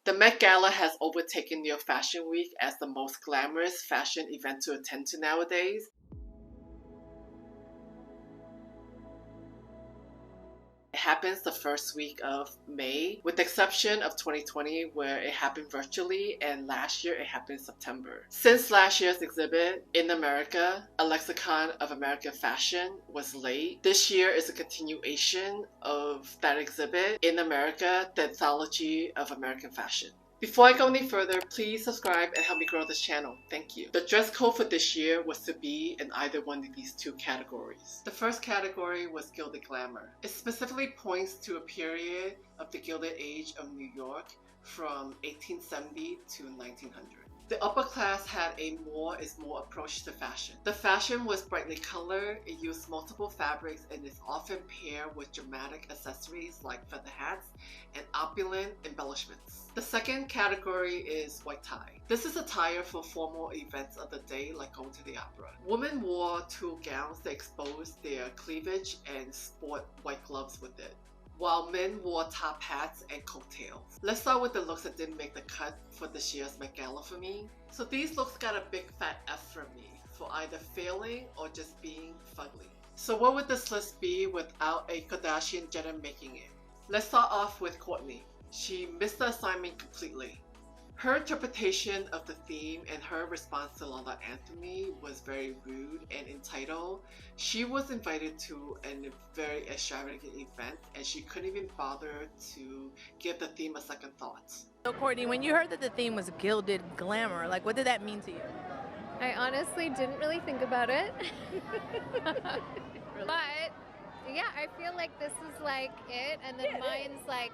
The Met Gala has overtaken New York Fashion Week as the most glamorous fashion event to attend to nowadays. It happens the first week of May, with the exception of 2020 where it happened virtually, and last year it happened in September. Since last year's exhibit, In America, a lexicon of American fashion, was late, this year is a continuation of that exhibit, In America, the anthology of American fashion. Before I go any further, please subscribe and help me grow this channel. Thank you. The dress code for this year was to be in either one of these two categories. The first category was Gilded Glamour. It specifically points to a period of the Gilded Age of New York from 1870 to 1900. The upper class had a more is more approach to fashion. The fashion was brightly colored, it used multiple fabrics, and is often paired with dramatic accessories like feather hats and opulent embellishments. The second category is white tie. This is attire for formal events of the day like going to the opera. Women wore tulle gowns that exposed their cleavage and sport white gloves with it, while men wore top hats and coattails. Let's start with the looks that didn't make the cut for this year's Met Gala for me. So these looks got a big fat F from me for either failing or just being fugly. So what would this list be without a Kardashian-Jenner making it? Let's start off with Kourtney. She missed the assignment completely. Her interpretation of the theme and her response to La La Anthony was very rude and entitled. She was invited to a very extravagant event and she couldn't even bother to give the theme a second thought. So Kourtney, when you heard that the theme was Gilded Glamour, like what did that mean to you? I honestly didn't really think about it. But yeah, I feel like this is like it, and then mine's like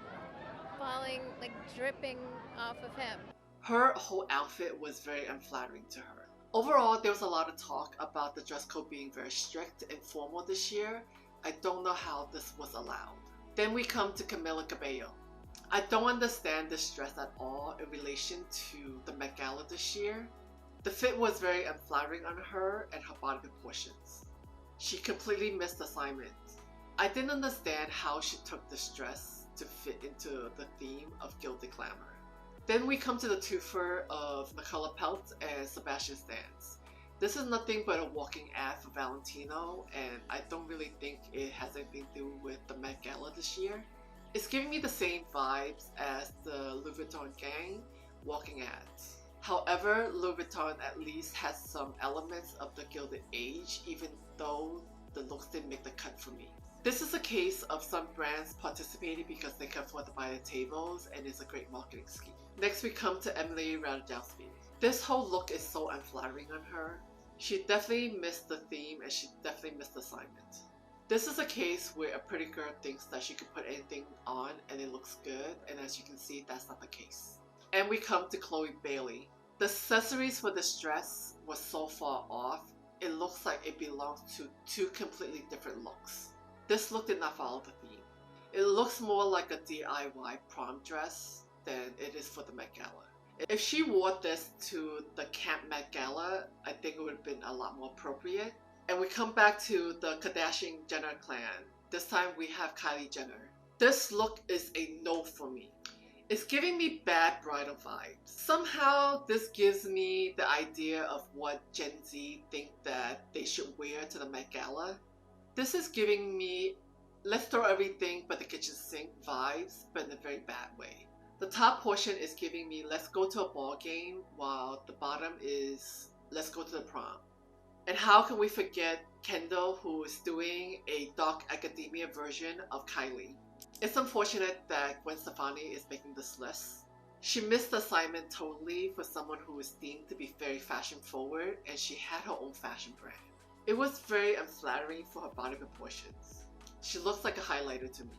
falling, like dripping off of him. Her whole outfit was very unflattering to her. Overall, there was a lot of talk about the dress code being very strict and formal this year. I don't know how this was allowed. Then we come to Camila Cabello. I don't understand this dress at all in relation to the Met Gala this year. The fit was very unflattering on her and her body proportions. She completely missed the assignment. I didn't understand how she took this dress to fit into the theme of Gilded Glamour. Then we come to the twofer of Nicola Peltz and Sebastian Stan. This is nothing but a walking ad for Valentino, and I don't really think it has anything to do with the Met Gala this year. It's giving me the same vibes as the Louis Vuitton gang walking ads. However, Louis Vuitton at least has some elements of the Gilded Age, even though the looks didn't make the cut for me. This is a case of some brands participating because they can afford to buy the tables and it's a great marketing scheme. Next we come to Emily Ratajkowski. This whole look is so unflattering on her. She definitely missed the theme and she definitely missed the assignment. This is a case where a pretty girl thinks that she could put anything on and it looks good, and as you can see, that's not the case. And we come to Chloe Bailey. The accessories for this dress was so far off, it looks like it belongs to two completely different looks. This look did not follow the theme. It looks more like a DIY prom dress than it is for the Met Gala. If she wore this to the Camp Met Gala, I think it would have been a lot more appropriate. And we come back to the Kardashian-Jenner clan. This time we have Kylie Jenner. This look is a no for me. It's giving me bad bridal vibes. Somehow this gives me the idea of what Gen Z think that they should wear to the Met Gala. This is giving me let's throw everything but the kitchen sink vibes, but in a very bad way. The top portion is giving me let's go to a ball game, while the bottom is let's go to the prom. And how can we forget Kendall, who is doing a dark academia version of Kylie. It's unfortunate that Gwen Stefani is making this list. She missed the assignment totally for someone who is deemed to be very fashion forward, and she had her own fashion brand. It was very unflattering for her body proportions. She looks like a highlighter to me.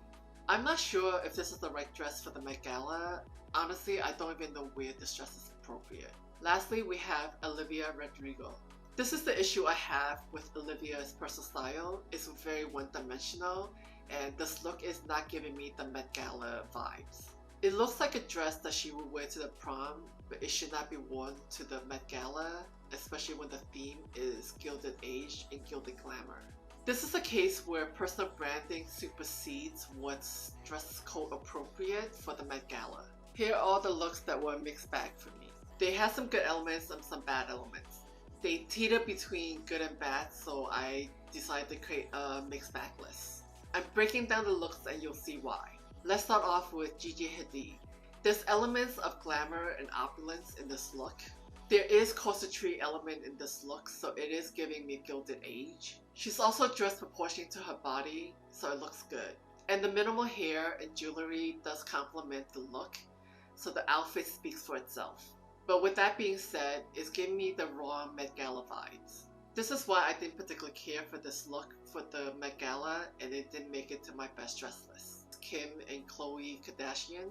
I'm not sure if this is the right dress for the Met Gala. Honestly, I don't even know where this dress is appropriate. Lastly, we have Olivia Rodrigo. This is the issue I have with Olivia's personal style. It's very one-dimensional, and this look is not giving me the Met Gala vibes. It looks like a dress that she would wear to the prom, but it should not be worn to the Met Gala, especially when the theme is Gilded Age and Gilded Glamour. This is a case where personal branding supersedes what's dress code appropriate for the Met Gala. Here are all the looks that were a mixed bag for me. They had some good elements and some bad elements. They teetered between good and bad, so I decided to create a mixed bag list. I'm breaking down the looks and you'll see why. Let's start off with Gigi Hadid. There's elements of glamour and opulence in this look. There is corsetry element in this look, so it is giving me Gilded Age. She's also dressed proportionate to her body, so it looks good. And the minimal hair and jewelry does complement the look, so the outfit speaks for itself. But with that being said, it's giving me the raw Met Gala vibes. This is why I didn't particularly care for this look for the Met Gala, and it didn't make it to my best dress list. Kim and Khloe Kardashian.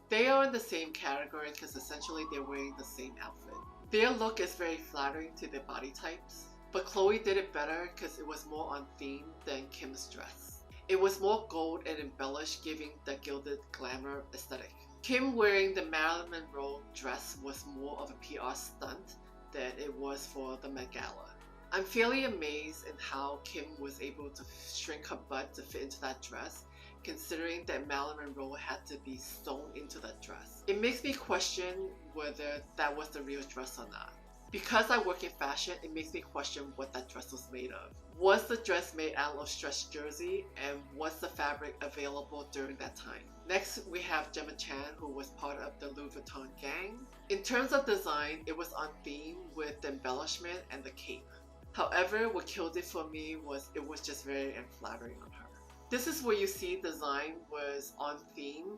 They are in the same category because essentially they're wearing the same outfit. Their look is very flattering to their body types, but Khloe did it better because it was more on theme than Kim's dress. It was more gold and embellished, giving the gilded glamour aesthetic. Kim wearing the Marilyn Monroe dress was more of a PR stunt than it was for the Met Gala. I'm fairly amazed in how Kim was able to shrink her butt to fit into that dress, considering that Marilyn Monroe had to be sewn into that dress. It makes me question whether that was the real dress or not. Because I work in fashion, it makes me question what that dress was made of. Was the dress made out of stretched jersey, and was the fabric available during that time? Next, we have Gemma Chan, who was part of the Louis Vuitton gang. In terms of design, it was on theme with the embellishment and the cape. However, what killed it for me was it was just very unflattering on her. This is where you see design was on theme,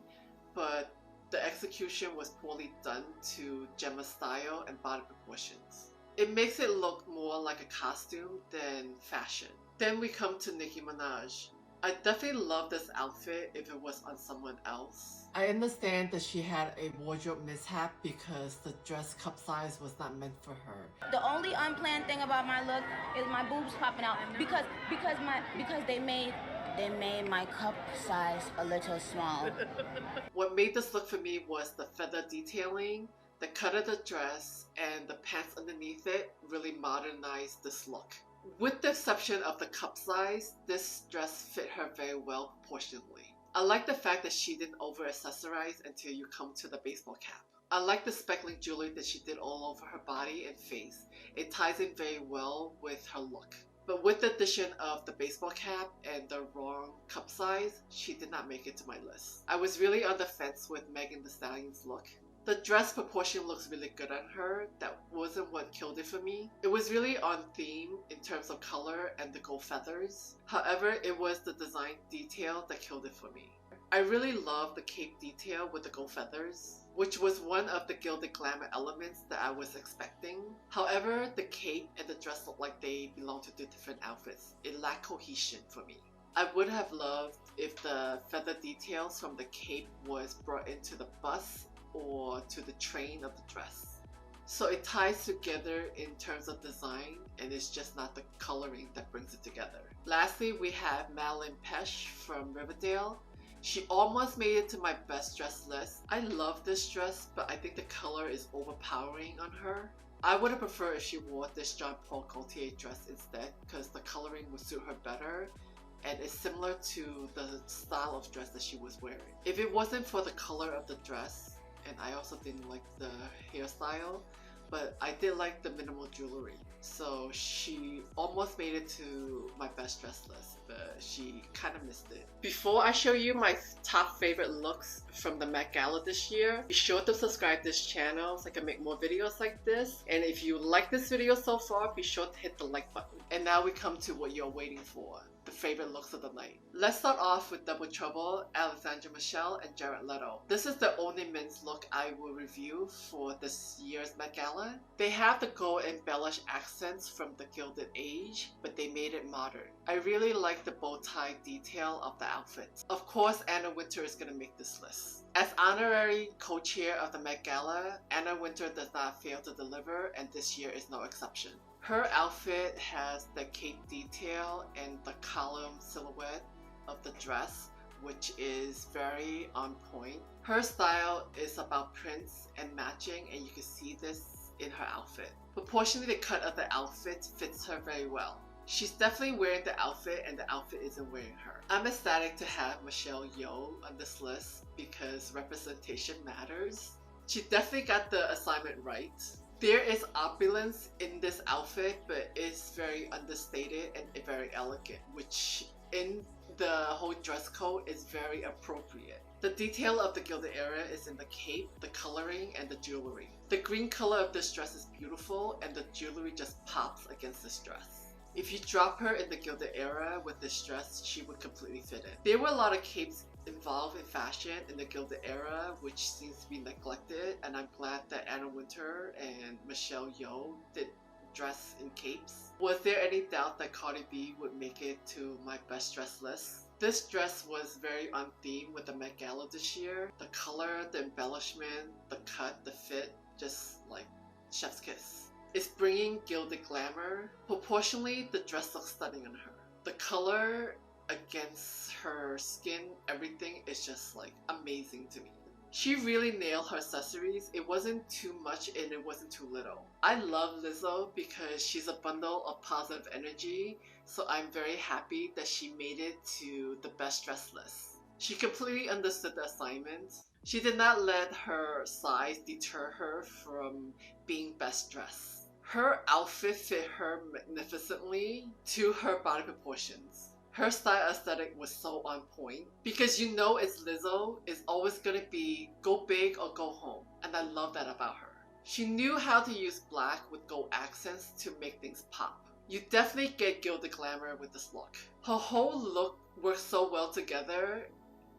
but the execution was poorly done to Gemma's style and body proportions. It makes it look more like a costume than fashion. Then we come to Nicki Minaj. I definitely love this outfit if it was on someone else. I understand that she had a wardrobe mishap because the dress cup size was not meant for her. The only unplanned thing about my look is my boobs popping out because they made my cup size a little small. What made this look for me was the feather detailing, the cut of the dress, and the pants underneath it really modernized this look. With the exception of the cup size, this dress fit her very well proportionally. I like the fact that she didn't over-accessorize until you come to the baseball cap. I like the speckling jewelry that she did all over her body and face. It ties in very well with her look. But with the addition of the baseball cap and the wrong cup size, she did not make it to my list. I was really on the fence with Megan Thee Stallion's look. The dress proportion looks really good on her. That wasn't what killed it for me. It was really on theme in terms of color and the gold feathers. However, it was the design detail that killed it for me. I really love the cape detail with the gold feathers, which was one of the gilded glamour elements that I was expecting. However, the cape and the dress looked like they belonged to two different outfits. It lacked cohesion for me. I would have loved if the feather details from the cape was brought into the bust or to the train of the dress. So it ties together in terms of design, and it's just not the coloring that brings it together. Lastly, we have Madeleine Petsch from Riverdale. She almost made it to my best dress list. I love this dress, but I think the color is overpowering on her. I would have preferred if she wore this Jean Paul Gaultier dress instead, because the coloring would suit her better, and it's similar to the style of dress that she was wearing. If it wasn't for the color of the dress, and I also didn't like the hairstyle, but I did like the minimal jewelry. So she almost made it to my best dress list, but she kind of missed it. Before I show you my top favorite looks from the Met Gala this year, be sure to subscribe to this channel so I can make more videos like this. And if you like this video so far, be sure to hit the like button. And now we come to what you're waiting for, the favorite looks of the night. Let's start off with Double Trouble, Alexandra Michelle, and Jared Leto. This is the only men's look I will review for this year's Met Gala. They have the gold embellished accents from the Gilded Age, but they made it modern. I really like the bow tie detail of the outfits. Of course, Anna Wintour is going to make this list. As honorary co-chair of the Met Gala, Anna Wintour does not fail to deliver, and this year is no exception. Her outfit has the cape detail and the column silhouette of the dress, which is very on point. Her style is about prints and matching, and you can see this in her outfit. Proportionally, the cut of the outfit fits her very well. She's definitely wearing the outfit and the outfit isn't wearing her. I'm ecstatic to have Michelle Yeoh on this list because representation matters. She definitely got the assignment right. There is opulence in this outfit, but it's very understated and very elegant, which in the whole dress code is very appropriate. The detail of the Gilded era is in the cape, the coloring, and the jewelry. The green color of this dress is beautiful and the jewelry just pops against this dress. If you drop her in the Gilded era with this dress, she would completely fit in. There were a lot of capes involved in fashion in the Gilded era, which seems to be neglected, and I'm glad that Anna Wintour and Michelle Yeoh did dress in capes. Was there any doubt that Cardi B would make it to my best dress list? This dress was very on theme with the Met Gala this year. The color, the embellishment, the cut, the fit, just like chef's kiss. It's bringing gilded glamour. Proportionally, the dress looks stunning on her. The color against her skin, everything is just like amazing to me. She really nailed her accessories. It wasn't too much and it wasn't too little. I love Lizzo because she's a bundle of positive energy, so I'm very happy that she made it to the best dress list. She completely understood the assignment. She did not let her size deter her from being best dressed. Her outfit fit her magnificently to her body proportions. Her style aesthetic was so on point because you know it's Lizzo, it's always gonna be go big or go home, and I love that about her. She knew how to use black with gold accents to make things pop. You definitely get gilded glamour with this look. Her whole look works so well together,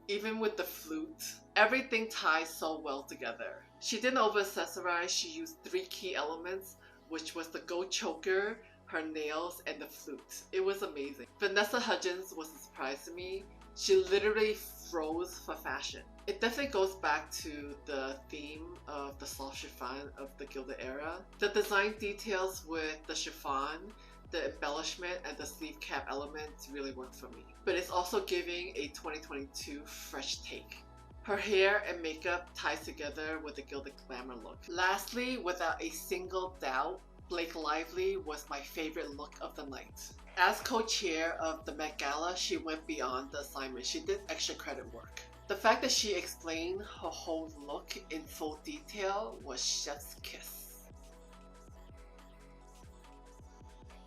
even with the flute. Everything ties so well together. She didn't over accessorize, she used 3 key elements, which was the gold choker, her nails, and the flute. It was amazing. Vanessa Hudgens was a surprise to me. She literally froze for fashion. It definitely goes back to the theme of the soft chiffon of the Gilded era. The design details with the chiffon, the embellishment, and the sleeve cap elements really worked for me. But it's also giving a 2022 fresh take. Her hair and makeup ties together with the Gilded glamour look. Lastly, without a single doubt, Blake Lively was my favorite look of the night. As co-chair of the Met Gala, she went beyond the assignment. She did extra credit work. The fact that she explained her whole look in full detail was chef's kiss.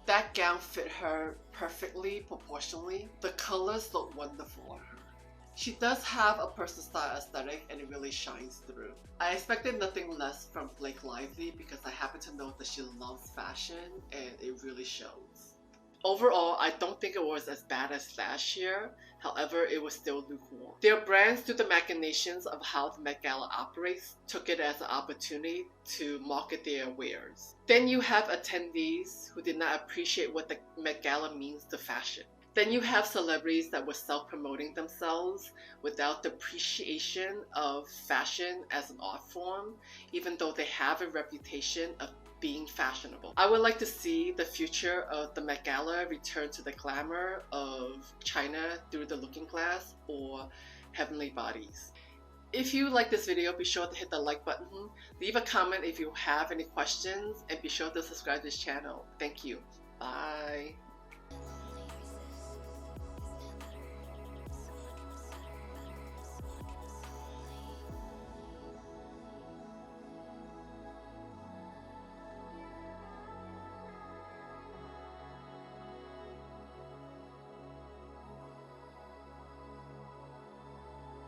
That gown fit her perfectly, proportionally. The colors look wonderful on her. She does have a personal style aesthetic and it really shines through. I expected nothing less from Blake Lively because I happen to know that she loves fashion and it really shows. Overall, I don't think it was as bad as last year, however it was still lukewarm. Their brands, through the machinations of how the Met Gala operates, took it as an opportunity to market their wares. Then you have attendees who did not appreciate what the Met Gala means to fashion. Then you have celebrities that were self-promoting themselves without the appreciation of fashion as an art form, even though they have a reputation of being fashionable. I would like to see the future of the Met Gala return to the glamour of China through the looking glass or heavenly bodies. If you like this video, be sure to hit the like button, leave a comment if you have any questions, and be sure to subscribe to this channel. Thank you. Bye.